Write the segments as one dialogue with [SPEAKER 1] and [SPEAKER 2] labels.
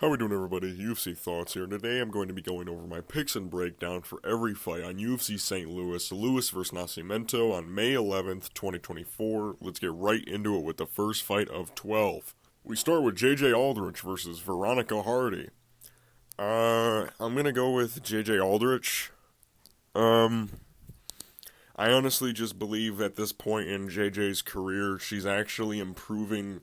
[SPEAKER 1] How we doing, everybody? UFC Thoughts here. Today I'm going to be going over my picks and breakdown for every fight on UFC Saint Louis. Louis vs. Nascimento on May 11th, 2024. Let's get right into it with the first fight of 12. We start with JJ Aldrich versus Veronica Hardy. I'm going to go with JJ Aldrich. I honestly just believe at this point in JJ's career, she's actually improving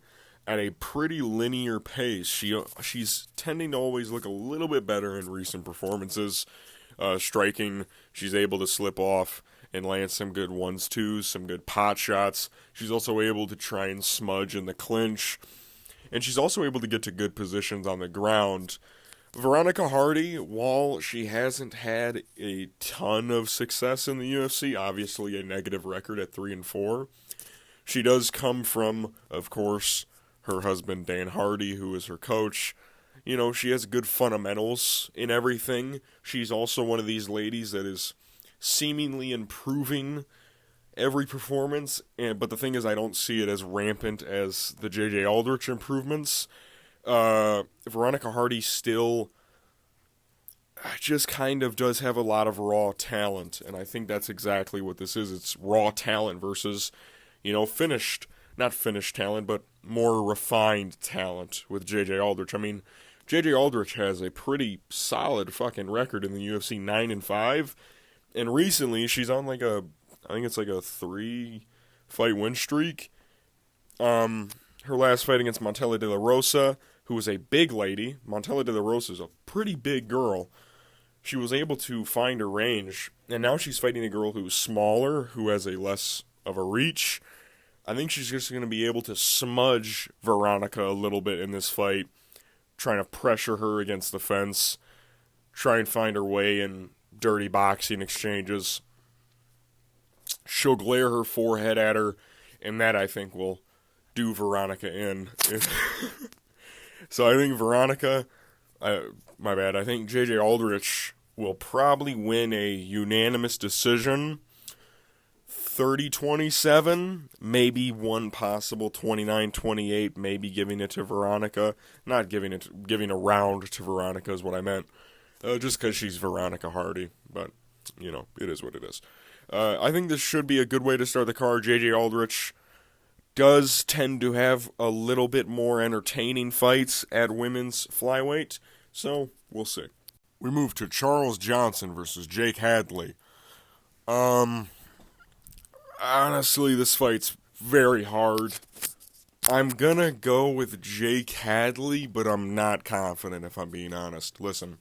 [SPEAKER 1] at a pretty linear pace. She's tending to always look a little bit better in recent performances. Striking, she's able to slip off and land some good 1-2s, some good pot shots. She's also able to try and smudge in the clinch. And she's also able to get to good positions on the ground. Veronica Hardy, while she hasn't had a ton of success in the UFC, obviously a negative record at 3-4, she does come from, of course, her husband Dan Hardy, who is her coach. You know, she has good fundamentals in everything. She's also one of these ladies that is seemingly improving every performance, but the thing is, I don't see it as rampant as the JJ Aldrich improvements. Veronica Hardy still just kind of does have a lot of raw talent, and I think that's exactly what this is. It's raw talent versus, not finished talent, but more refined talent with JJ Aldrich. I mean, JJ Aldrich has a pretty solid fucking record in the UFC, 9-5, and recently she's on I think it's like a 3-fight win streak. Her last fight against Montella de la Rosa, who was a big lady. Montella de la Rosa is a pretty big girl. She was able to find her range, and now she's fighting a girl who's smaller, who has a less of a reach. I think she's just going to be able to smudge Veronica a little bit in this fight, trying to pressure her against the fence, try and find her way in dirty boxing exchanges. She'll glare her forehead at her, and that, I think, will do Veronica in. So I think I think JJ Aldrich will probably win a unanimous decision, 30-27, maybe one possible 29-28, maybe giving it to Veronica. Not giving a round to Veronica is what I meant. Just because she's Veronica Hardy, but, it is what it is. I think this should be a good way to start the card. JJ Aldrich does tend to have a little bit more entertaining fights at women's flyweight, so we'll see. We move to Charles Johnson versus Jake Hadley. Honestly, this fight's very hard. I'm gonna go with Jake Hadley, but I'm not confident, if I'm being honest. Listen,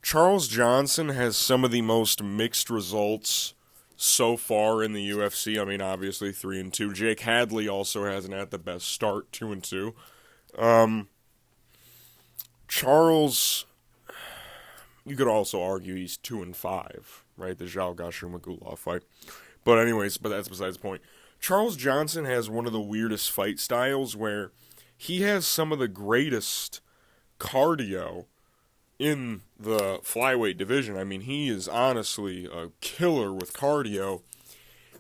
[SPEAKER 1] Charles Johnson has some of the most mixed results so far in the UFC. I mean, obviously 3-2. Jake Hadley also hasn't had the best start, 2-2. Charles, you could also argue he's 2-5, right? The Zhao Gasher Magulov fight. But that's besides the point. Charles Johnson has one of the weirdest fight styles where he has some of the greatest cardio in the flyweight division. I mean, he is honestly a killer with cardio,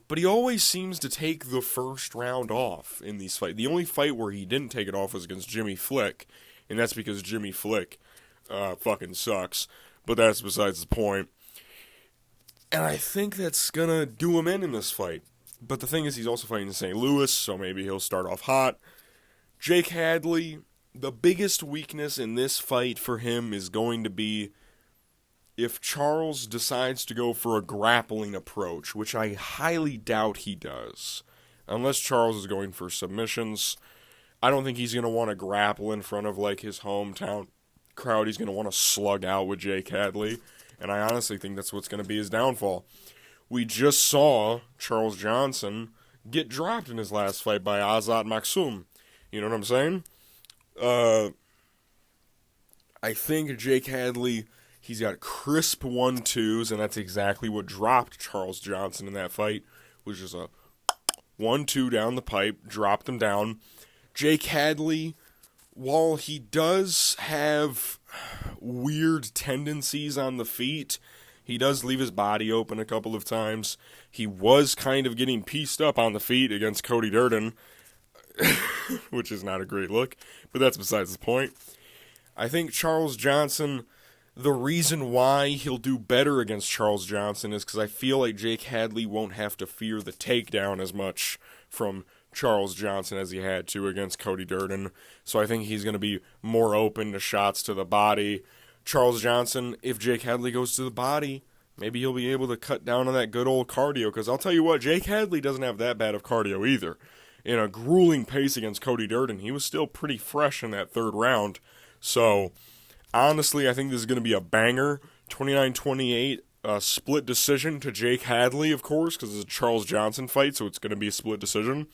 [SPEAKER 1] but he always seems to take the first round off in these fights. The only fight where he didn't take it off was against Jimmy Flick, and that's because Jimmy Flick fucking sucks, but that's besides the point. And I think that's going to do him in this fight. But the thing is, he's also fighting in St. Louis, so maybe he'll start off hot. Jake Hadley, the biggest weakness in this fight for him is going to be if Charles decides to go for a grappling approach, which I highly doubt he does. Unless Charles is going for submissions, I don't think he's going to want to grapple in front of his hometown crowd. He's going to want to slug out with Jake Hadley. And I honestly think that's what's going to be his downfall. We just saw Charles Johnson get dropped in his last fight by Azat Maksum. You know what I'm saying? I think Jake Hadley, he's got crisp 1-2s, and that's exactly what dropped Charles Johnson in that fight, which is a 1-2 down the pipe, dropped him down. Jake Hadley, while he does have weird tendencies on the feet, he does leave his body open a couple of times. He was kind of getting pieced up on the feet against Cody Durden, which is not a great look, but that's besides the point. I think Charles Johnson, the reason why he'll do better against Charles Johnson is because I feel like Jake Hadley won't have to fear the takedown as much from Charles Johnson as he had to against Cody Durden. So I think he's going to be more open to shots to the body. Charles Johnson, if Jake Hadley goes to the body, maybe he'll be able to cut down on that good old cardio. Because I'll tell you what, Jake Hadley doesn't have that bad of cardio either. In a grueling pace against Cody Durden, he was still pretty fresh in that third round. So, honestly, I think this is going to be a banger. 29-28, split decision to Jake Hadley, of course, because it's a Charles Johnson fight, so it's going to be a split decision.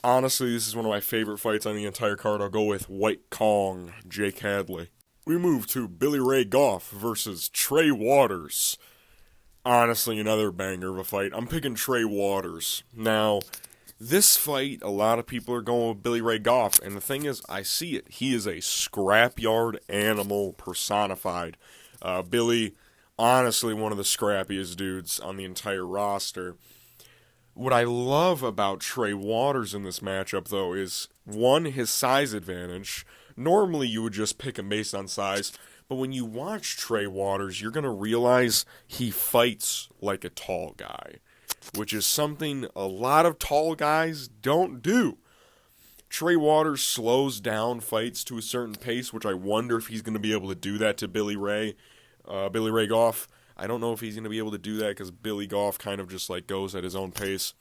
[SPEAKER 1] Honestly, this is one of my favorite fights on the entire card. I'll go with White Kong, Jake Hadley. We move to Billy Ray Goff versus Trey Waters. Honestly, another banger of a fight. I'm picking Trey Waters. Now, this fight, a lot of people are going with Billy Ray Goff, and the thing is, I see it. He is a scrapyard animal personified. Billy, honestly, one of the scrappiest dudes on the entire roster. What I love about Trey Waters in this matchup, though, is, one, his size advantage. Normally, you would just pick him based on size, but when you watch Trey Waters, you're going to realize he fights like a tall guy, which is something a lot of tall guys don't do. Trey Waters slows down fights to a certain pace, which I wonder if he's going to be able to do that to Billy Ray Goff. I don't know if he's going to be able to do that because Billy Goff kind of just like goes at his own pace.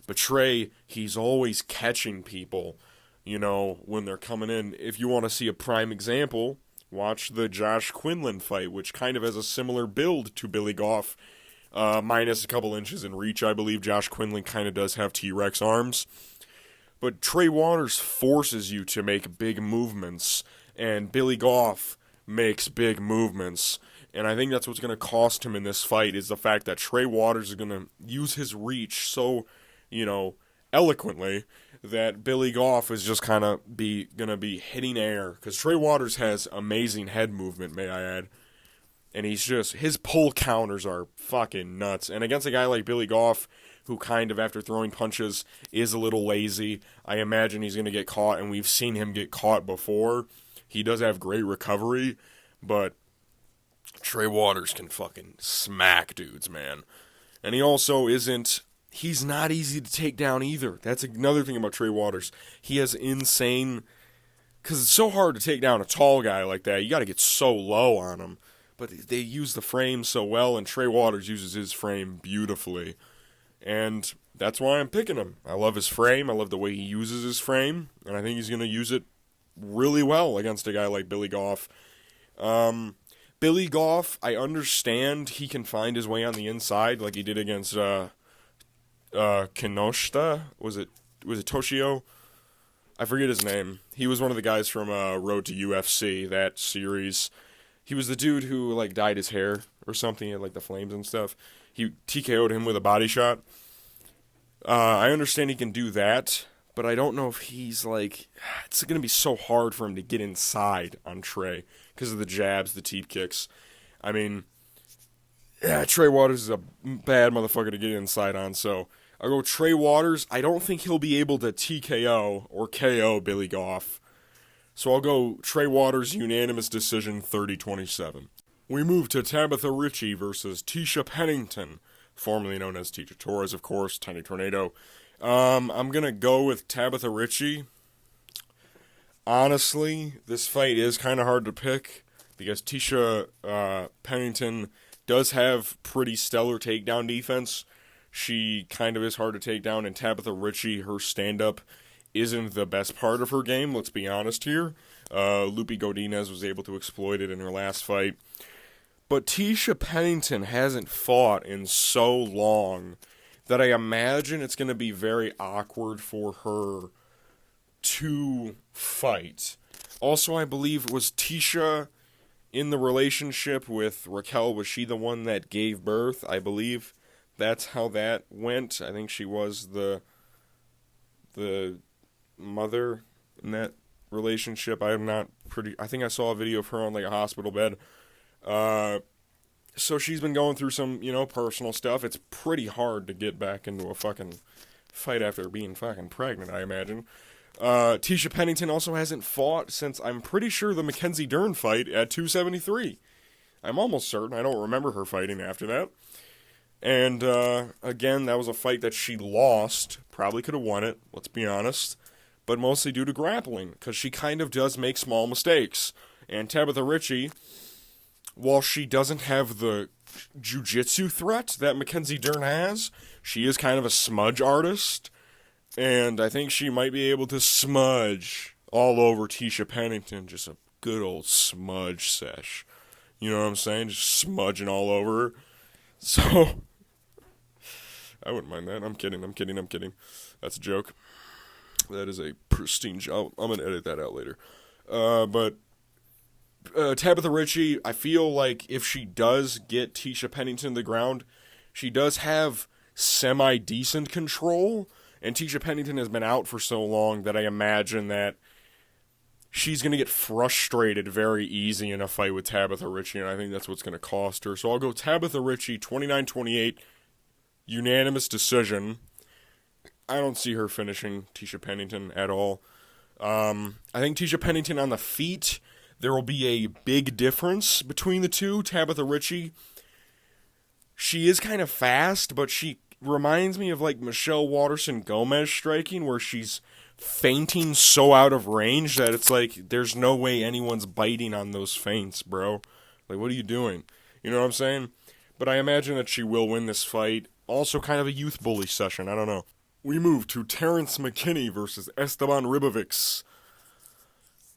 [SPEAKER 1] But Trey, he's always catching people, when they're coming in. If you want to see a prime example, watch the Josh Quinlan fight, which kind of has a similar build to Billy Goff, minus a couple inches in reach. I believe Josh Quinlan kind of does have T-Rex arms. But Trey Waters forces you to make big movements, and Billy Goff makes big movements. And I think that's what's going to cost him in this fight, is the fact that Trey Waters is going to use his reach so, eloquently, that Billy Goff is just kind of going to be hitting air. Because Trey Waters has amazing head movement, may I add. And his pull counters are fucking nuts. And against a guy like Billy Goff, who kind of, after throwing punches, is a little lazy, I imagine he's going to get caught, and we've seen him get caught before. He does have great recovery, but Trey Waters can fucking smack dudes, man. And he's not easy to take down either. That's another thing about Trey Waters. He has insane, because it's so hard to take down a tall guy like that. You got to get so low on him. But they use the frame so well, and Trey Waters uses his frame beautifully. And that's why I'm picking him. I love his frame. I love the way he uses his frame. And I think he's going to use it really well against a guy like Billy Goff. Billy Goff, I understand he can find his way on the inside like he did against Kinoshita. Was it Toshio? I forget his name. He was one of the guys from Road to UFC, that series. He was the dude who dyed his hair or something, had the flames and stuff. He TKO'd him with a body shot. I understand he can do that, but I don't know if he's it's going to be so hard for him to get inside on Trey because of the jabs, the teep kicks. I mean, Trey Waters is a bad motherfucker to get inside on, so I'll go Trey Waters. I don't think he'll be able to TKO or KO Billy Goff. So I'll go Trey Waters, unanimous decision, 30-27. We move to Tabitha Ritchie versus Tisha Pennington, formerly known as Teacher Torres, of course, Tiny Tornado. I'm going to go with Tabitha Ritchie. Honestly, this fight is kind of hard to pick because Tisha Pennington does have pretty stellar takedown defense. She kind of is hard to take down, and Tabitha Ritchie, her stand-up isn't the best part of her game, let's be honest here. Lupe Godinez was able to exploit it in her last fight. But Tisha Pennington hasn't fought in so long that I imagine it's going to be very awkward for her to fight. Also, I believe, was Tisha in the relationship with Raquel? Was she the one that gave birth? I believe that's how that went. I think she was the mother in that relationship. I think I saw a video of her on a hospital bed. So she's been going through some, personal stuff. It's pretty hard to get back into a fucking fight after being fucking pregnant, I imagine. Tisha Pennington also hasn't fought since, I'm pretty sure, the Mackenzie Dern fight at 273. I'm almost certain. I don't remember her fighting after that. And, again, that was a fight that she lost. Probably could have won it, let's be honest. But mostly due to grappling, because she kind of does make small mistakes. And Tabitha Ritchie, while she doesn't have the jiu-jitsu threat that Mackenzie Dern has, she is kind of a smudge artist. And I think she might be able to smudge all over Tisha Pennington. Just a good old smudge sesh. You know what I'm saying? Just smudging all over her. So, I wouldn't mind that. I'm kidding. That's a joke. That is a pristine job. I'm going to edit that out later. But Tabitha Ritchie, I feel like if she does get Tisha Pennington to the ground, she does have semi-decent control. And Tisha Pennington has been out for so long that I imagine that she's going to get frustrated very easy in a fight with Tabitha Ritchie, and I think that's what's going to cost her. So I'll go Tabitha Ritchie, 29-28, unanimous decision. I don't see her finishing Tisha Pennington at all. I think Tisha Pennington on the feet, there will be a big difference between the two. Tabitha Ritchie, she is kind of fast, but she reminds me of like Michelle Waterson-Gomez striking, where she's feinting so out of range that it's like there's no way anyone's biting on those feints, bro. Like, what are you doing? You know what I'm saying? But I imagine that she will win this fight. Also kind of a youth bully session. I don't know. We move to Terrence McKinney versus Esteban Ribovics.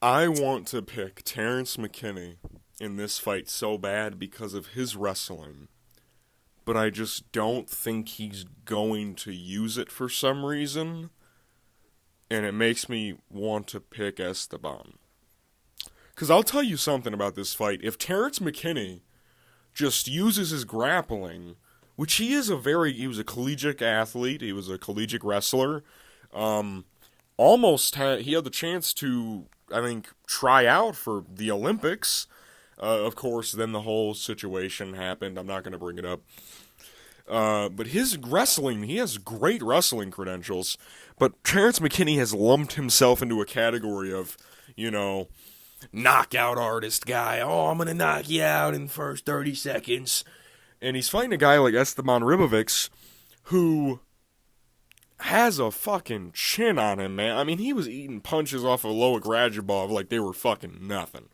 [SPEAKER 1] I want to pick Terrence McKinney in this fight so bad because of his wrestling. But I just don't think he's going to use it for some reason. And it makes me want to pick Esteban. Because I'll tell you something about this fight. If Terrence McKinney just uses his grappling, which he was a collegiate athlete, he was a collegiate wrestler, he had the chance to, I think, try out for the Olympics. Of course, then the whole situation happened. I'm not going to bring it up. But his wrestling, he has great wrestling credentials. But Terrence McKinney has lumped himself into a category of, knockout artist guy. Oh, I'm going to knock you out in the first 30 seconds. And he's fighting a guy like Esteban Ribovics, who has a fucking chin on him, man. I mean, he was eating punches off of Loic Radzhabov like they were fucking nothing.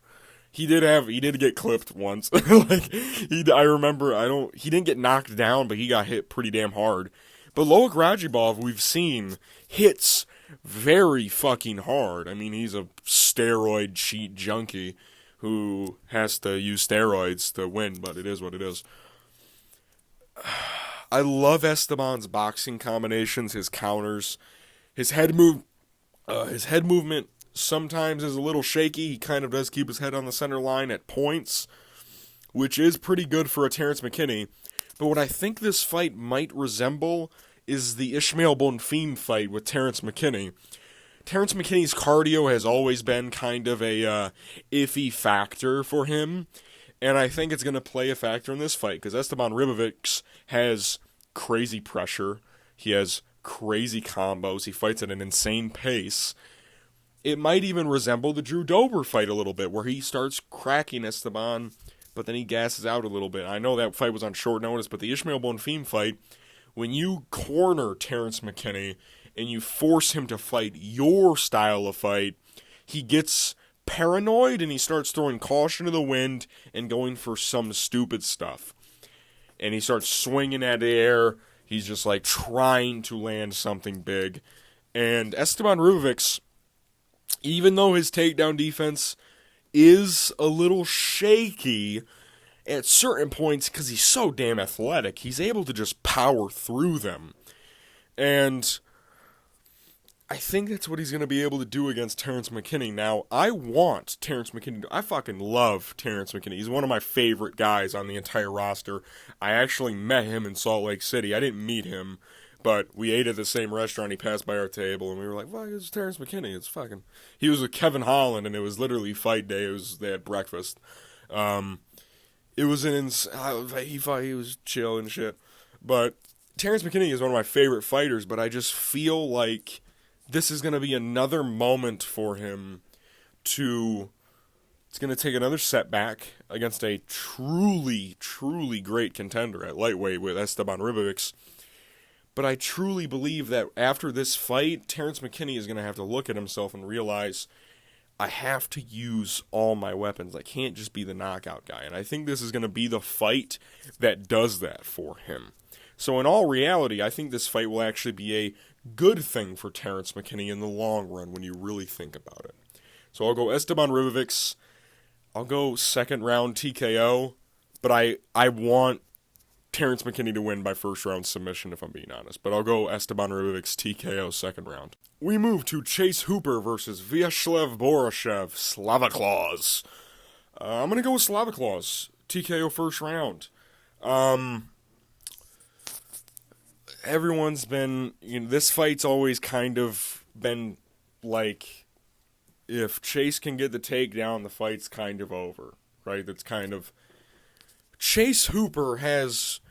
[SPEAKER 1] He did get clipped once. He didn't get knocked down, but he got hit pretty damn hard. But Loic Radzhabov, we've seen, hits very fucking hard. I mean, he's a steroid cheat junkie who has to use steroids to win, but it is what it is. I love Esteban's boxing combinations, his counters, his head movement sometimes is a little shaky. He kind of does keep his head on the center line at points, which is pretty good for a Terrence McKinney. But what I think this fight might resemble is the Ishmael Bonfim fight with Terrence McKinney. Terrence McKinney's cardio has always been kind of a iffy factor for him, and I think it's going to play a factor in this fight, because Esteban Ribovics has crazy pressure, he has crazy combos, he fights at an insane pace. It might even resemble the Drew Dober fight a little bit, where he starts cracking Esteban, but then he gasses out a little bit. I know that fight was on short notice, but the Ishmael Bonfim fight, when you corner Terrence McKinney and you force him to fight your style of fight, he gets paranoid and he starts throwing caution to the wind and going for some stupid stuff. And he starts swinging at the air. He's just like trying to land something big. And Esteban Ribovics, even though his takedown defense is a little shaky at certain points because he's so damn athletic, he's able to just power through them. And I think that's what he's going to be able to do against Terrence McKinney. Now, I want Terrence McKinney. I fucking love Terrence McKinney. He's one of my favorite guys on the entire roster. I actually met him in Salt Lake City. I didn't meet him, but we ate at the same restaurant. He passed by our table, and we were like, fuck, it's Terrence McKinney. It's fucking... He was with Kevin Holland, and it was literally fight day. They had breakfast. It was he was chill and shit. But Terrence McKinney is one of my favorite fighters, but I just feel like this is going to be another moment for him to... It's going to take another setback against a truly, truly great contender at lightweight with Esteban Ribovics. But I truly believe that after this fight, Terrence McKinney is going to have to look at himself and realize, I have to use all my weapons. I can't just be the knockout guy. And I think this is going to be the fight that does that for him. So in all reality, I think this fight will actually be a good thing for Terrence McKinney in the long run when you really think about it. So I'll go Esteban Ribovics. I'll go second round TKO. But I want Terrence McKinney to win by first round submission, if I'm being honest. But I'll go Esteban Ribovics TKO second round. We move to Chase Hooper versus Vyacheslav Borashev, Slava Claus. I'm going to go with Slava Claus, TKO first round. Everyone's been, this fight's always kind of been like, if Chase can get the takedown, the fight's kind of over, right? That's kind of... Chase Hooper has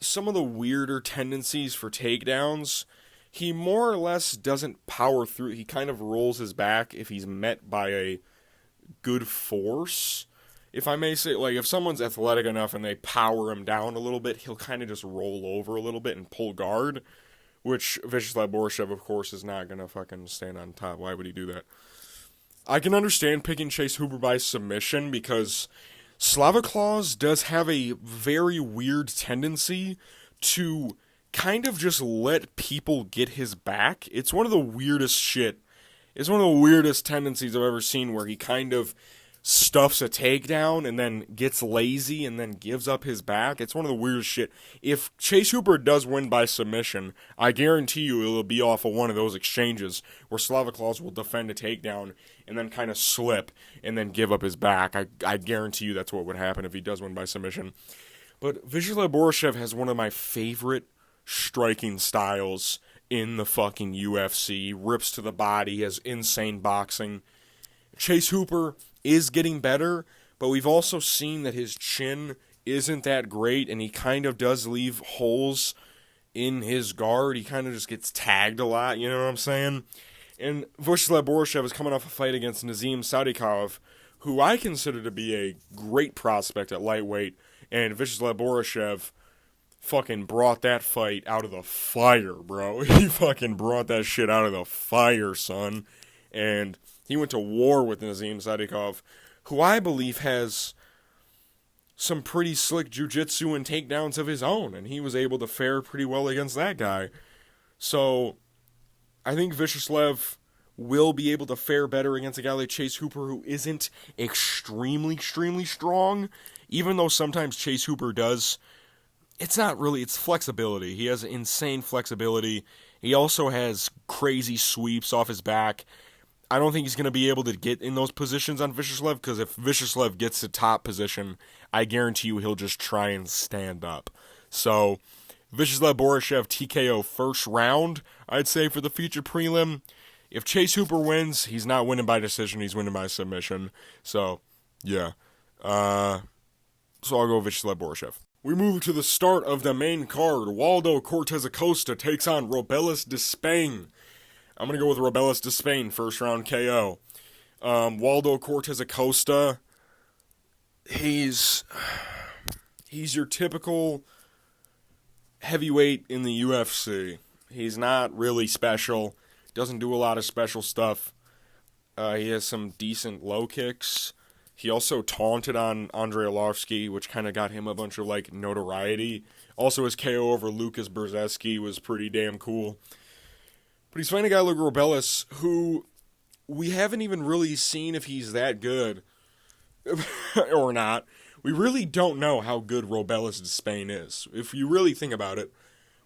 [SPEAKER 1] some of the weirder tendencies for takedowns. He more or less doesn't power through. He kind of rolls his back if he's met by a good force. If I may say, like, if someone's athletic enough and they power him down a little bit, he'll kind of just roll over a little bit and pull guard, which Vyacheslav Borashev, of course, is not going to fucking stand on top. Why would he do that? I can understand picking Chase Hooper by submission because Slava Claus does have a very weird tendency to kind of just let people get his back. It's one of the weirdest shit. It's one of the weirdest tendencies I've ever seen where he kind of stuffs a takedown and then gets lazy and then gives up his back. It's one of the weirdest shit. If Chase Hooper does win by submission, I guarantee you it'll be off of one of those exchanges where Slava Claus will defend a takedown and then kind of slip and then give up his back. I guarantee you that's what would happen if he does win by submission. But Vyacheslav Borashev has one of my favorite striking styles in the fucking UFC. Rips to the body, has insane boxing. Chase Hooper is getting better, but we've also seen that his chin isn't that great, and he kind of does leave holes in his guard. He kind of just gets tagged a lot, you know what I'm saying? And Vyacheslav Borashev is coming off a fight against Nazim Sadikov, who I consider to be a great prospect at lightweight, and Vyacheslav Borashev fucking brought that fight out of the fire, bro. He fucking brought that shit out of the fire, son. And he went to war with Nazim Sadikov, who I believe has some pretty slick jiu-jitsu and takedowns of his own, and he was able to fare pretty well against that guy. So I think Vyacheslav will be able to fare better against a guy like Chase Hooper, who isn't extremely, extremely strong, even though sometimes Chase Hooper does. It's not really, it's flexibility. He has insane flexibility. He also has crazy sweeps off his back. I don't think he's going to be able to get in those positions on Vyacheslav, because if Vyacheslav gets to top position, I guarantee you he'll just try and stand up. So, Vyacheslav Borashev TKO first round, I'd say, for the featured prelim. If Chase Hooper wins, he's not winning by decision, he's winning by submission. So, yeah. So I'll go Vyacheslav Borashev. We move to the start of the main card. Waldo Cortez Acosta takes on Robelis Despain. I'm going to go with Robelis Despain, first round KO. Waldo Cortez Acosta, he's your typical heavyweight in the UFC. He's not really special, doesn't do a lot of special stuff. He has some decent low kicks. He also taunted on Andrei Arlovski, which kind of got him a bunch of notoriety. Also, his KO over Lucas Brzezinski was pretty damn cool. But he's fighting a guy like Robelis, who we haven't even really seen if he's that good or not. We really don't know how good Robelis Despain is. If you really think about it,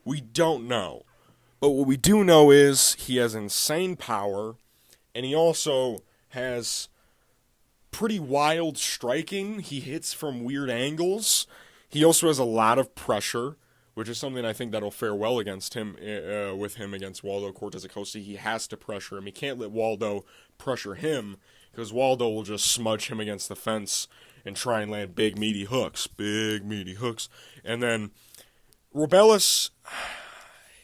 [SPEAKER 1] we don't know. But what we do know is he has insane power, and he also has pretty wild striking. He hits from weird angles. He also has a lot of pressure, which is something I think that'll fare well against him, with him against Waldo Cortez Acosta. He has to pressure him. He can't let Waldo pressure him, because Waldo will just smudge him against the fence and try and land big, meaty hooks. Big, meaty hooks. And then Robelis,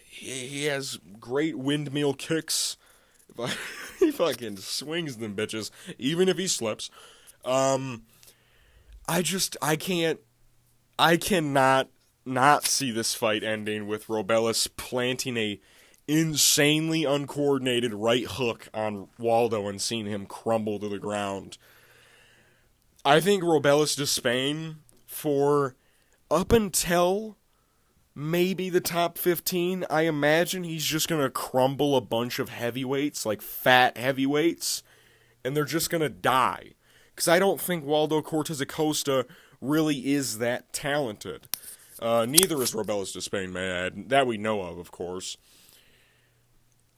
[SPEAKER 1] he has great windmill kicks. He fucking swings them bitches, even if he slips. I cannot not see this fight ending with Robellis planting a insanely uncoordinated right hook on Waldo and seeing him crumble to the ground. I think Robellis Despain, for up until maybe the top 15, I imagine he's just going to crumble a bunch of heavyweights, like fat heavyweights, and they're just going to die. Because I don't think Waldo Cortez Acosta really is that talented. Neither is Robellis Despain, may I add. That we know of course.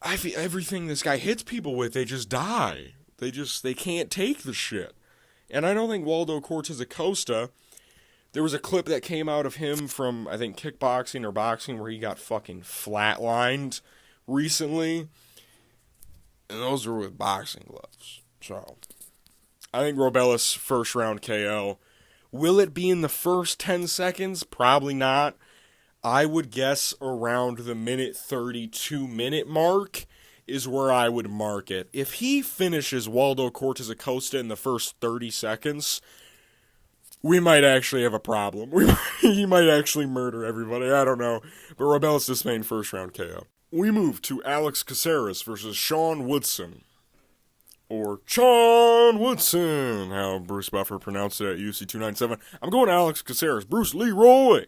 [SPEAKER 1] I feel everything this guy hits people with, they just die. They can't take the shit. And I don't think Waldo Cortez Acosta, there was a clip that came out of him from, I think, kickboxing or boxing where he got fucking flatlined recently. And those were with boxing gloves. So, I think Robellis first round KO. Will it be in the first 10 seconds? Probably not. I would guess around the minute 32-minute mark is where I would mark it. If he finishes Waldo Cortez Acosta in the first 30 seconds, we might actually have a problem. He might actually murder everybody. I don't know. But Robellis Despain first round KO. We move to Alex Caceres versus Sean Woodson. Or Sean Woodson, how Bruce Buffer pronounced it at UFC 297. I'm going Alex Caceres. Bruce Leroy.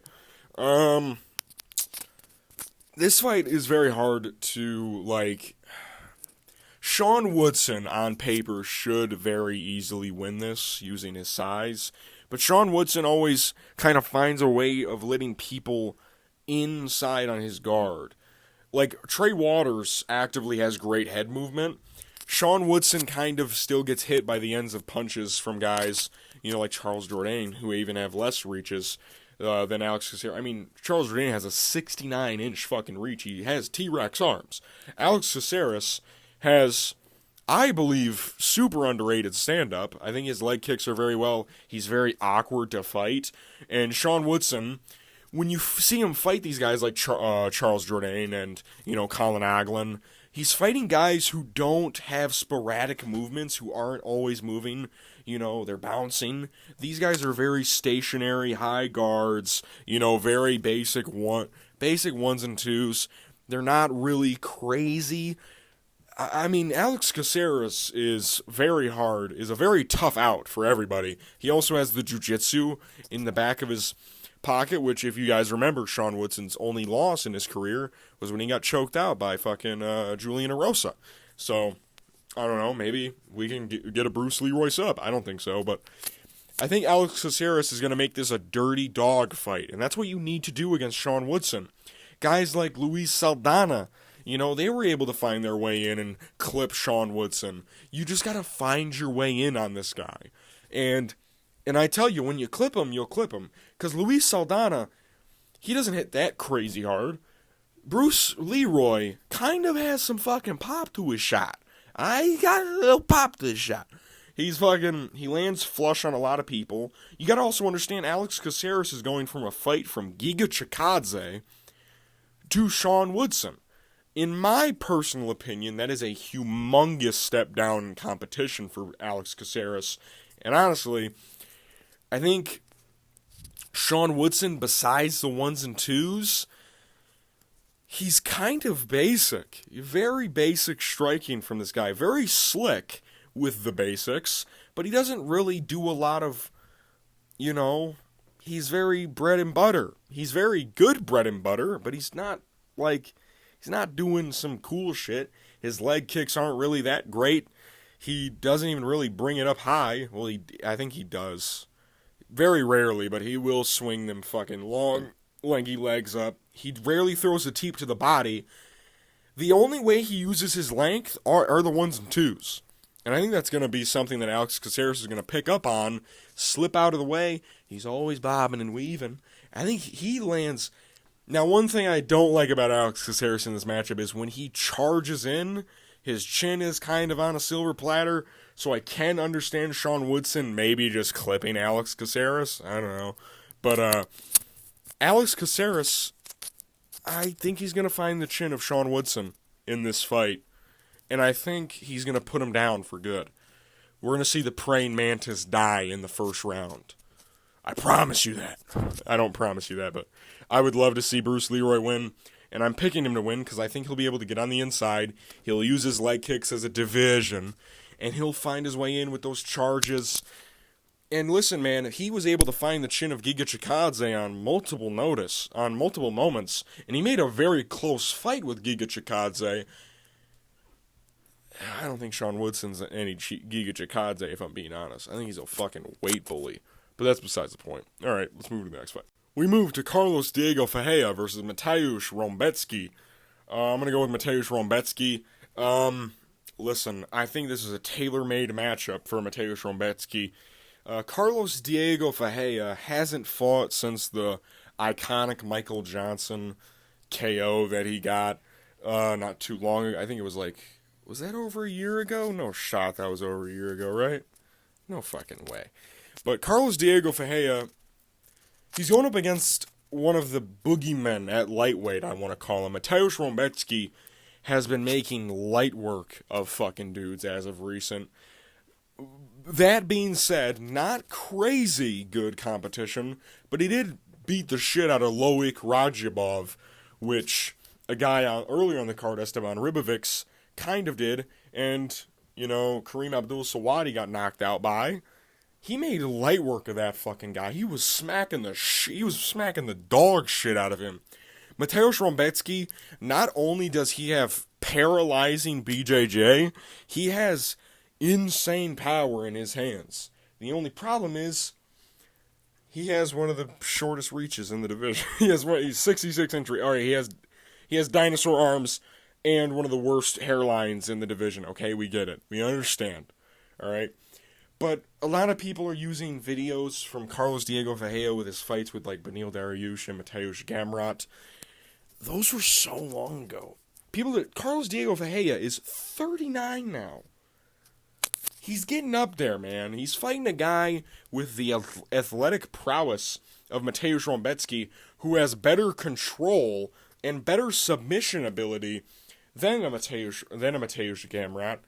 [SPEAKER 1] This fight is very hard to, like... Sean Woodson, on paper, should very easily win this, using his size. But Sean Woodson always kind of finds a way of letting people inside on his guard. Like, Trey Waters actively has great head movement. Sean Woodson kind of still gets hit by the ends of punches from guys, like Charles Jourdain, who even have less reaches than Alex Caceres. I mean, Charles Jourdain has a 69-inch fucking reach. He has T-Rex arms. Alex Caceres has, I believe, super underrated stand-up. I think his leg kicks are very well. He's very awkward to fight. And Sean Woodson, when you see him fight these guys like Charles Jourdain and, Colin Aglin, he's fighting guys who don't have sporadic movements, who aren't always moving. They're bouncing. These guys are very stationary, high guards, very basic ones and twos. They're not really crazy. I mean, Alex Caceres is a very tough out for everybody. He also has the jiu-jitsu in the back of his pocket, which, if you guys remember, Sean Woodson's only loss in his career was when he got choked out by fucking Julian Erosa. So, I don't know, maybe we can get a Bruce Leroy sub. I don't think so, but I think Alex Caceres is going to make this a dirty dog fight, and that's what you need to do against Sean Woodson. Guys like Luis Saldana, they were able to find their way in and clip Sean Woodson. You just got to find your way in on this guy. And I tell you, when you clip him, you'll clip him. Because Luis Saldana, he doesn't hit that crazy hard. Bruce Leroy kind of has some fucking pop to his shot. He got a little pop to his shot. He lands flush on a lot of people. You got to also understand, Alex Caceres is going from a fight from Giga Chikadze to Sean Woodson. In my personal opinion, that is a humongous step down in competition for Alex Caceres. And honestly, I think Sean Woodson, besides the ones and twos, he's kind of basic. Very basic striking from this guy. Very slick with the basics, but he doesn't really do a lot of, he's very bread and butter. He's very good bread and butter, but he's not doing some cool shit. His leg kicks aren't really that great. He doesn't even really bring it up high. Well, I think he does. Very rarely, but he will swing them fucking long, lanky legs up. He rarely throws a teep to the body. The only way he uses his length are the ones and twos. And I think that's going to be something that Alex Caceres is going to pick up on, slip out of the way. He's always bobbing and weaving. I think he lands... Now, one thing I don't like about Alex Caceres in this matchup is when he charges in, his chin is kind of on a silver platter, so I can understand Sean Woodson maybe just clipping Alex Caceres. I don't know. But Alex Caceres, I think he's going to find the chin of Sean Woodson in this fight. and I think he's going to put him down for good. We're going to see the praying mantis die in the first round. I promise you that. I don't promise you that, but I would love to see Bruce Leroy win, and I'm picking him to win because I think he'll be able to get on the inside. He'll use his leg kicks as a division, and he'll find his way in with those charges. And listen, man, he was able to find the chin of Giga Chikadze on multiple moments, and he made a very close fight with Giga Chikadze. I don't think Sean Woodson's any Giga Chikadze, if I'm being honest. I think he's a fucking weight bully. But that's besides the point. Alright, let's move to the next fight. We move to Carlos Diego Ferreira versus Mateusz Rebecki. I'm going to go with Mateusz Rebecki. Listen, I think this is a tailor-made matchup for Mateusz Rebecki. Carlos Diego Ferreira hasn't fought since the iconic Michael Johnson KO that he got not too long ago. I think it was was that over a year ago? No shot that was over a year ago, right? No fucking way. But Carlos Diego Ferreira, he's going up against one of the boogeymen at lightweight, I want to call him. Mateusz Rebecki has been making light work of fucking dudes as of recent. That being said, not crazy good competition, but he did beat the shit out of Loic Radzhabov, which a guy earlier on the card, Esteban Ribovics, kind of did, and, Kareem Abdul-Sawadi got knocked out by. He made light work of that fucking guy. He was smacking the dog shit out of him. Mateusz Rebecki, not only does he have paralyzing BJJ, he has insane power in his hands. The only problem is he has one of the shortest reaches in the division. He's 66 inch. All right, he has dinosaur arms and one of the worst hairlines in the division. Okay, we get it. We understand. All right. But a lot of people are using videos from Carlos Diego Ferreira with his fights with Beneil Dariush and Mateusz Gamrot. Those were so long ago. Carlos Diego Ferreira is 39 now. He's getting up there, man. He's fighting a guy with the athletic prowess of Mateusz Rebecki, who has better control and better submission ability than a Mateusz Gamrot.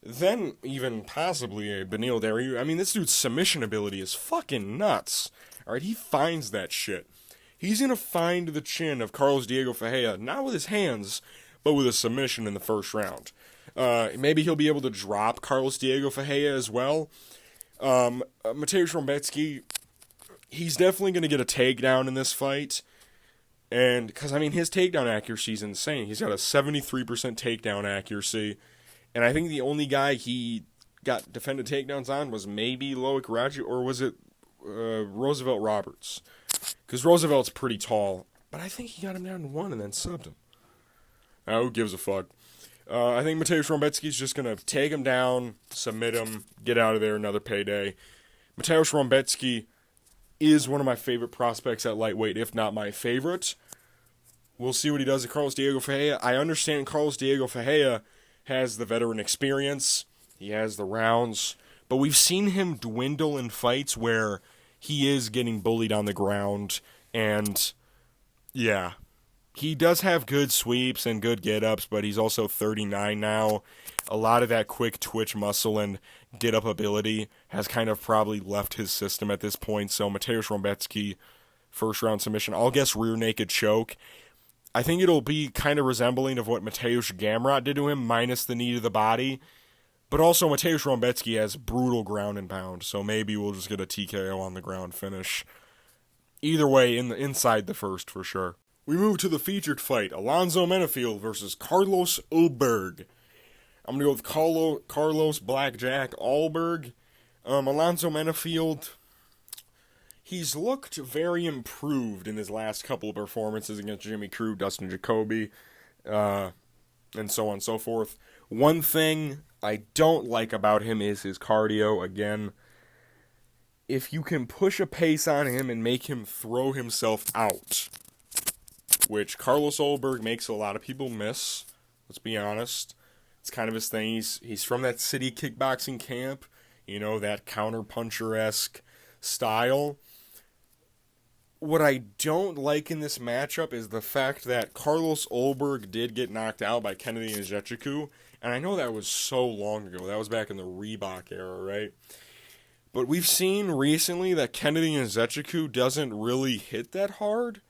[SPEAKER 1] Then even possibly a Beneil Dariush. I mean, this dude's submission ability is fucking nuts. Alright, he finds that shit. He's gonna find the chin of Carlos Diego Ferreira, not with his hands, but with a submission in the first round. Maybe he'll be able to drop Carlos Diego Ferreira as well. Mateusz Rebecki, he's definitely gonna get a takedown in this fight. And, because, his takedown accuracy is insane. He's got a 73% takedown accuracy. And I think the only guy he got defended takedowns on was maybe Loic Radzhabov, or was it Roosevelt Roberts? Because Roosevelt's pretty tall, but I think he got him down to one and then subbed him. Who gives a fuck? I think Mateusz Rebecki's just going to take him down, submit him, get out of there, another payday. Mateusz Rebecki is one of my favorite prospects at lightweight, if not my favorite. We'll see what he does at Carlos Diego Ferreira. I understand Carlos Diego Ferreira has the veteran experience, he has the rounds, but we've seen him dwindle in fights where he is getting bullied on the ground, and yeah, he does have good sweeps and good get-ups, but he's also 39 now. A lot of that quick twitch muscle and get-up ability has kind of probably left his system at this point, so Mateusz Rebecki, first-round submission. I'll guess rear naked choke. I think it'll be kind of resembling of what Mateusz Gamrot did to him, minus the knee to the body. But also, Mateusz Rebecki has brutal ground and pound, so maybe we'll just get a TKO on the ground finish. Either way, inside the first for sure. We move to the featured fight, Alonzo Menefield versus Carlos Ulberg. I'm going to go with Carlos Blackjack Ulberg. Alonzo Menefield, he's looked very improved in his last couple of performances against Jimmy Crute, Dustin Jacoby, and so on and so forth. One thing I don't like about him is his cardio. Again, if you can push a pace on him and make him throw himself out, which Carlos Ulberg makes a lot of people miss, let's be honest. It's kind of his thing. He's from that city kickboxing camp, that counter-puncher-esque style. what I don't like in this matchup is the fact that Carlos Ulberg did get knocked out by Kennedy Nzechukwu, and I know that was so long ago. That was back in the Reebok era, right? But we've seen recently that Kennedy Nzechukwu doesn't really hit that hard,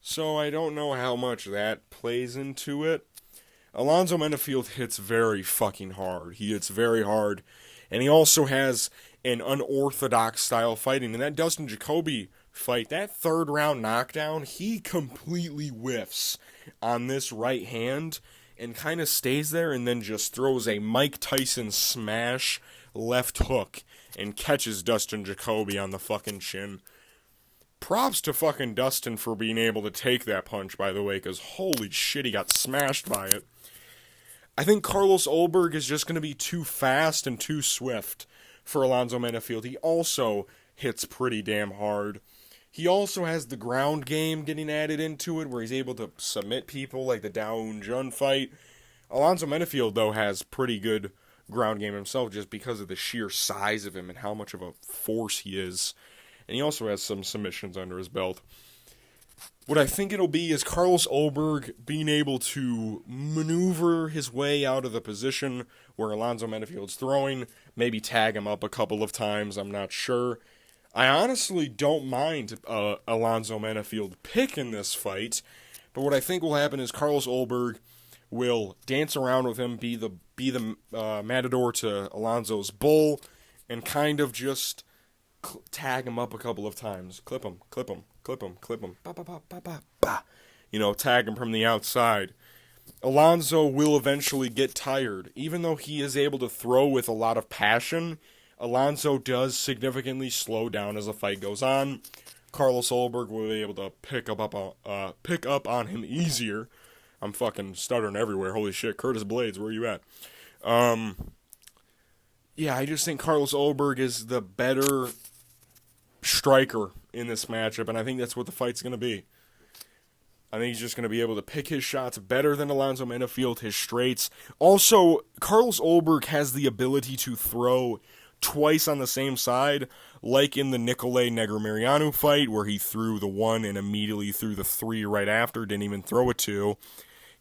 [SPEAKER 1] so I don't know how much that plays into it. Alonzo Menafield hits very fucking hard. He hits very hard, and he also has an unorthodox style fighting. And that Dustin Jacoby fight, that third round knockdown, he completely whiffs on this right hand and kind of stays there and then just throws a Mike Tyson smash left hook and catches Dustin Jacoby on the fucking chin. Props to fucking Dustin for being able to take that punch, by the way, because holy shit, he got smashed by it. I think Carlos Ulberg is just going to be too fast and too swift for Alonzo Menafield. He also hits pretty damn hard. He also has the ground game getting added into it, where he's able to submit people like the Dao Jun fight. Alonzo Menafield, though, has pretty good ground game himself just because of the sheer size of him and how much of a force he is. And he also has some submissions under his belt. What I think it'll be is Carlos Ulberg being able to maneuver his way out of the position where Alonzo Menafield's throwing, maybe tag him up a couple of times, I'm not sure. I honestly don't mind Alonzo Menafield picking this fight, but what I think will happen is Carlos Ulberg will dance around with him, be the matador to Alonzo's bull, and kind of just tag him up a couple of times. Clip him. Ba, ba, ba, ba, ba, ba. Tag him from the outside. Alonzo will eventually get tired. Even though he is able to throw with a lot of passion, Alonzo does significantly slow down as the fight goes on. Carlos Ulberg will be able to pick up on him easier. I'm fucking stuttering everywhere. Holy shit, Curtis Blades, where are you at? Yeah, I just think Carlos Ulberg is the better striker in this matchup, and I think that's what the fight's going to be. I think he's just going to be able to pick his shots better than Alonzo Menafield, his straights. Also, Carlos Ulberg has the ability to throw twice on the same side, like in the Nicolay Negromariano fight, where he threw the 1 and immediately threw the 3 right after, didn't even throw a 2.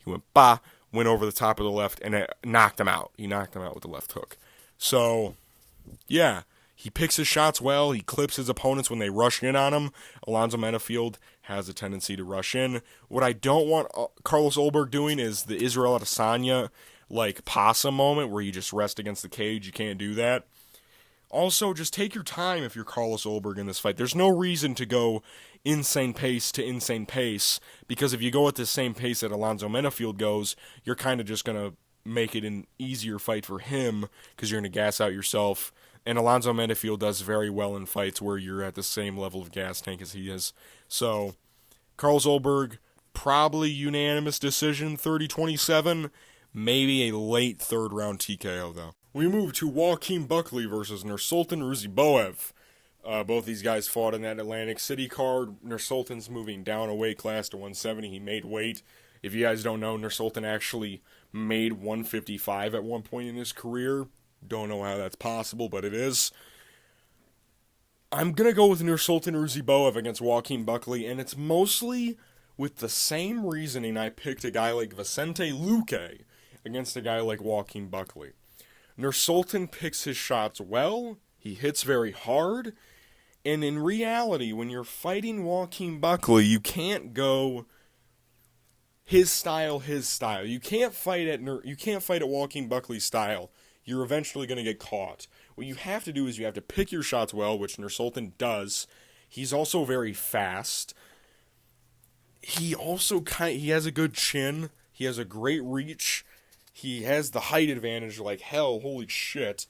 [SPEAKER 1] He went over the top of the left, and it knocked him out. He knocked him out with the left hook. So, yeah, he picks his shots well. He clips his opponents when they rush in on him. Alonzo Menafield has a tendency to rush in. What I don't want Carlos Ulberg doing is the Israel Adesanya, possum moment where you just rest against the cage. You can't do that. Also, just take your time if you're Carlos Ulberg in this fight. There's no reason to go insane pace to insane pace, because if you go at the same pace that Alonzo Menafield goes, you're kind of just going to make it an easier fight for him because you're going to gas out yourself. And Alonzo Menafield does very well in fights where you're at the same level of gas tank as he is. So, Carlos Ulberg, probably unanimous decision, 30-27. Maybe a late third round TKO, though. We move to Joaquin Buckley versus Nursultan Ruziboev. Both these guys fought in that Atlantic City card. Nursultan's moving down a weight class to 170. He made weight. If you guys don't know, Nursultan actually made 155 at one point in his career. Don't know how that's possible, but it is. I'm going to go with Nursultan Ruziboev against Joaquin Buckley, and it's mostly with the same reasoning I picked a guy like Vicente Luque against a guy like Joaquin Buckley. Nursultan picks his shots well, he hits very hard, and in reality, when you're fighting Joaquin Buckley, you can't go his style. You can't fight at Joaquin Buckley's style. You're eventually going to get caught. What you have to do is you have to pick your shots well, which Nursultan does. He's also very fast. He has a good chin. He has a great reach. He has the height advantage like hell. Holy shit.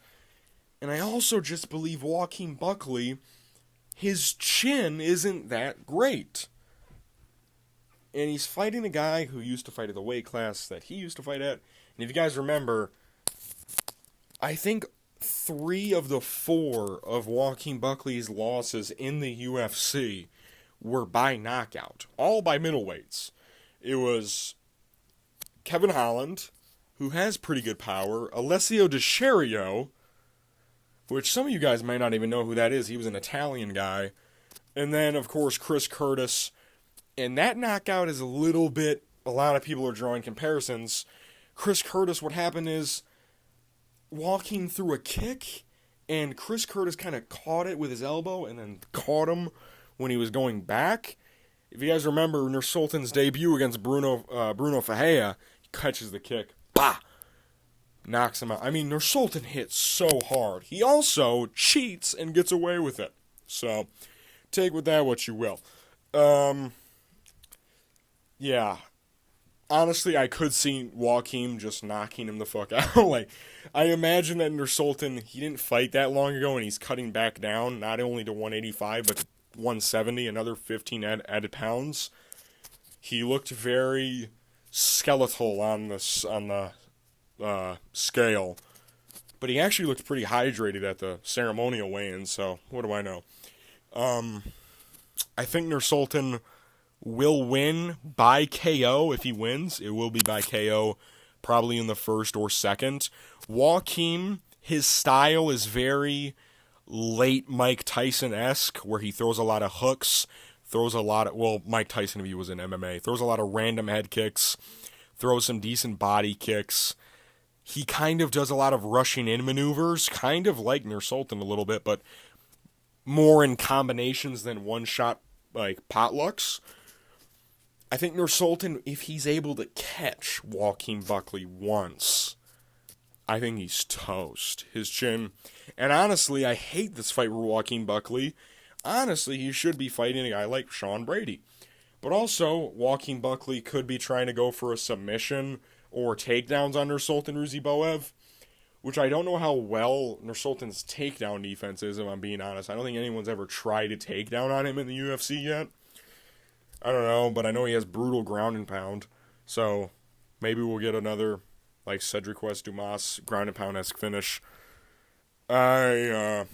[SPEAKER 1] And I also just believe Joaquin Buckley, his chin isn't that great. And he's fighting a guy who used to fight at the weight class that he used to fight at. And if you guys remember, I think 3 of the 4 of Joaquin Buckley's losses in the UFC were by knockout. All by middleweights. It was Kevin Holland, who has pretty good power, Alessio Di Chierio, which some of you guys might not even know who that is. He was an Italian guy. And then, of course, Chris Curtis. And that knockout is a lot of people are drawing comparisons. Chris Curtis, what happened is, walking through a kick, and Chris Curtis kind of caught it with his elbow and then caught him when he was going back. If you guys remember Nursultan's debut against Bruno Ferreira, he catches the kick, bah, knocks him out. I mean, Nursultan hits so hard. He also cheats and gets away with it. So, take with that what you will. Yeah. Honestly, I could see Joaquim just knocking him the fuck out. Like, I imagine that Nursultan, he didn't fight that long ago, and he's cutting back down, not only to 185, but to 170, another 15 added pounds. He looked very skeletal on the scale, but he actually looked pretty hydrated at the ceremonial weigh-in, so what do I know? I think Nursultan will win by KO. If he wins, it will be by KO, probably in the first or second. Joaquim, his style is very late Mike Tyson-esque, where he throws a lot of hooks, Mike Tyson, if he was in MMA, throws a lot of random head kicks, throws some decent body kicks. He kind of does a lot of rushing in maneuvers, kind of like Nursultan a little bit, but more in combinations than one-shot, like, potlucks. I think Nursultan, if he's able to catch Joaquim Buckley once, I think he's toast. His chin. And honestly, I hate this fight with Joaquim Buckley. Honestly, he should be fighting a guy like Sean Brady. But also, Joaquim Buckley could be trying to go for a submission or takedowns on Nursultan Ruziboev, which I don't know how well Nursultan's takedown defense is, if I'm being honest. I don't think anyone's ever tried a takedown on him in the UFC yet. I don't know, but I know he has brutal ground and pound. So maybe we'll get another, like, Cedric West Dumas ground and pound-esque finish. Yeah,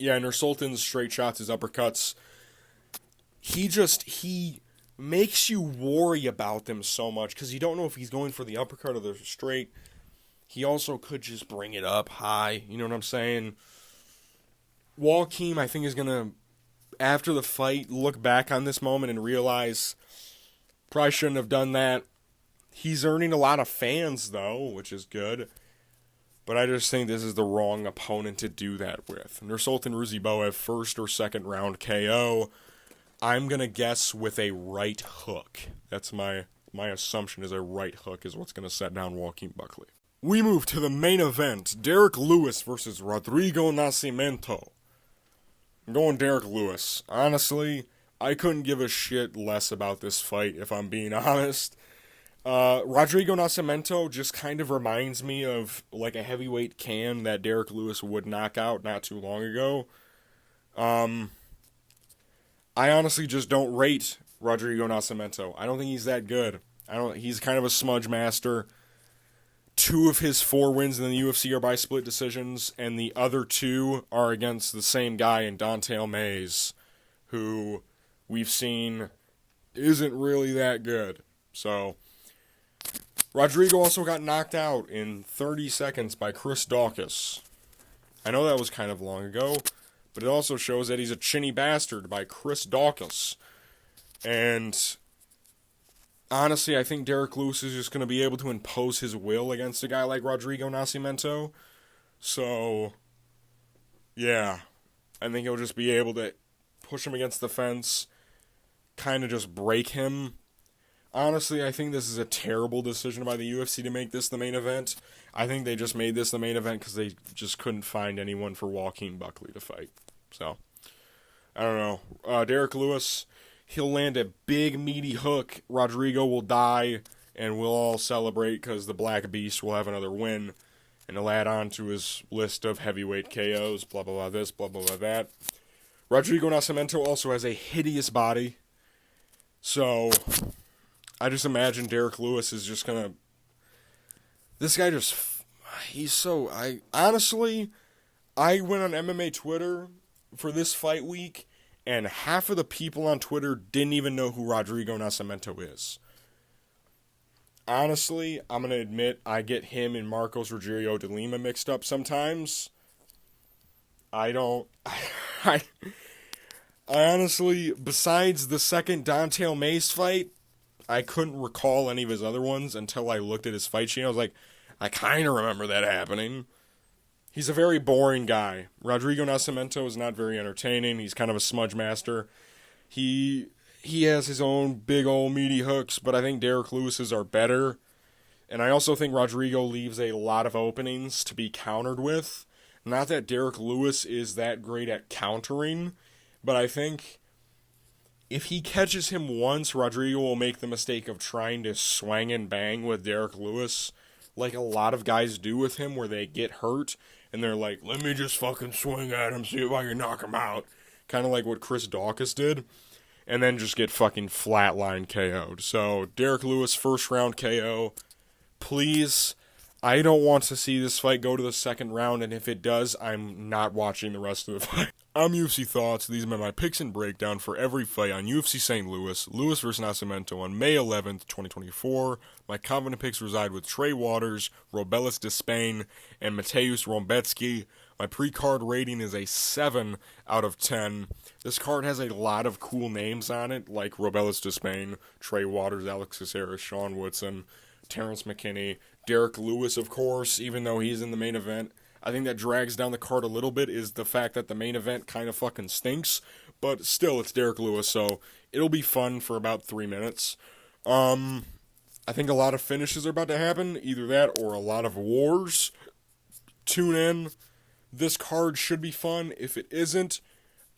[SPEAKER 1] Nursultan's straight shots, his uppercuts, he makes you worry about them so much, because you don't know if he's going for the uppercut or the straight. He also could just bring it up high, you know what I'm saying? Joaquim, I think, is going to, after the fight, look back on this moment and realize probably shouldn't have done that. He's earning a lot of fans, though, which is good. But I just think this is the wrong opponent to do that with. Nursultan Ruziboev, first or second round KO. I'm going to guess with a right hook. That's my assumption, is a right hook is what's going to set down Joaquim Buckley. We move to the main event. Derek Lewis versus Rodrigo Nascimento. I'm going Derek Lewis. Honestly, I couldn't give a shit less about this fight, if I'm being honest. Rodrigo Nascimento just kind of reminds me of like a heavyweight can that Derek Lewis would knock out not too long ago. I honestly just don't rate Rodrigo Nascimento. I don't think he's that good. He's kind of a smudge master. 2 of his 4 wins in the UFC are by split decisions, and the other 2 are against the same guy in Don'Tale Mayes, who we've seen isn't really that good. So, Rodrigo also got knocked out in 30 seconds by Chris Daukaus. I know that was kind of long ago, but it also shows that he's a chinny bastard by Chris Daukaus. And honestly, I think Derek Lewis is just going to be able to impose his will against a guy like Rodrigo Nascimento. So, yeah. I think he'll just be able to push him against the fence, kind of just break him. Honestly, I think this is a terrible decision by the UFC to make this the main event. I think they just made this the main event because they just couldn't find anyone for Joaquim Buckley to fight. So, I don't know. Derek Lewis, he'll land a big, meaty hook. Rodrigo will die, and we'll all celebrate because the Black Beast will have another win. And he'll add on to his list of heavyweight KOs, blah, blah, blah, this, blah, blah, blah, that. Rodrigo Nascimento also has a hideous body. So, I just imagine Derek Lewis is just going to... This guy just... He's so... Honestly, I went on MMA Twitter for this fight week, and half of the people on Twitter didn't even know who Rodrigo Nascimento is. Honestly, I'm going to admit I get him and Marcos Rogerio de Lima mixed up sometimes. I don't... I honestly, besides the second Don'Tale Mace fight, I couldn't recall any of his other ones until I looked at his fight sheet. I was like, I kind of remember that happening. He's a very boring guy. Rodrigo Nascimento is not very entertaining. He's kind of a smudge master. He has his own big old meaty hooks, but I think Derek Lewis's are better. And I also think Rodrigo leaves a lot of openings to be countered with. Not that Derek Lewis is that great at countering, but I think if he catches him once, Rodrigo will make the mistake of trying to swing and bang with Derek Lewis, like a lot of guys do with him, where they get hurt and they're like, let me just fucking swing at him, see if I can knock him out. Kind of like what Chris Dawkins did, and then just get fucking flatline KO'd. So, Derek Lewis, first round KO. Please, I don't want to see this fight go to the second round, and if it does, I'm not watching the rest of the fight. I'm UFC Thoughts. These are my picks and breakdown for every fight on UFC Saint Louis, Lewis vs. Nascimento on May 11th, 2024. My confident picks reside with Trey Waters, Robelis Despain, and Mateusz Rombetsky. My pre-card rating is a 7 out of 10. This card has a lot of cool names on it, like Robelis Despain, Trey Waters, Alex Caceres, Sean Woodson, Terrence McKinney, Derek Lewis, of course, even though he's in the main event. I think that drags down the card a little bit is the fact that the main event kind of fucking stinks, but still, it's Derek Lewis, so it'll be fun for about 3 minutes. I think a lot of finishes are about to happen, either that or a lot of wars. Tune in. This card should be fun. If it isn't,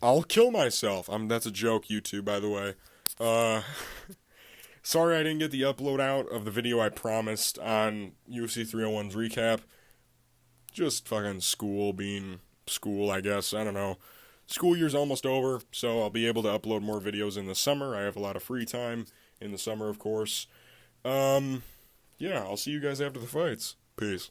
[SPEAKER 1] I'll kill myself. That's a joke, YouTube, by the way. Sorry I didn't get the upload out of the video I promised on UFC 301's recap. Just fucking school being school, I guess. I don't know. School year's almost over, so I'll be able to upload more videos in the summer. I have a lot of free time in the summer, of course. Yeah, I'll see you guys after the fights. Peace.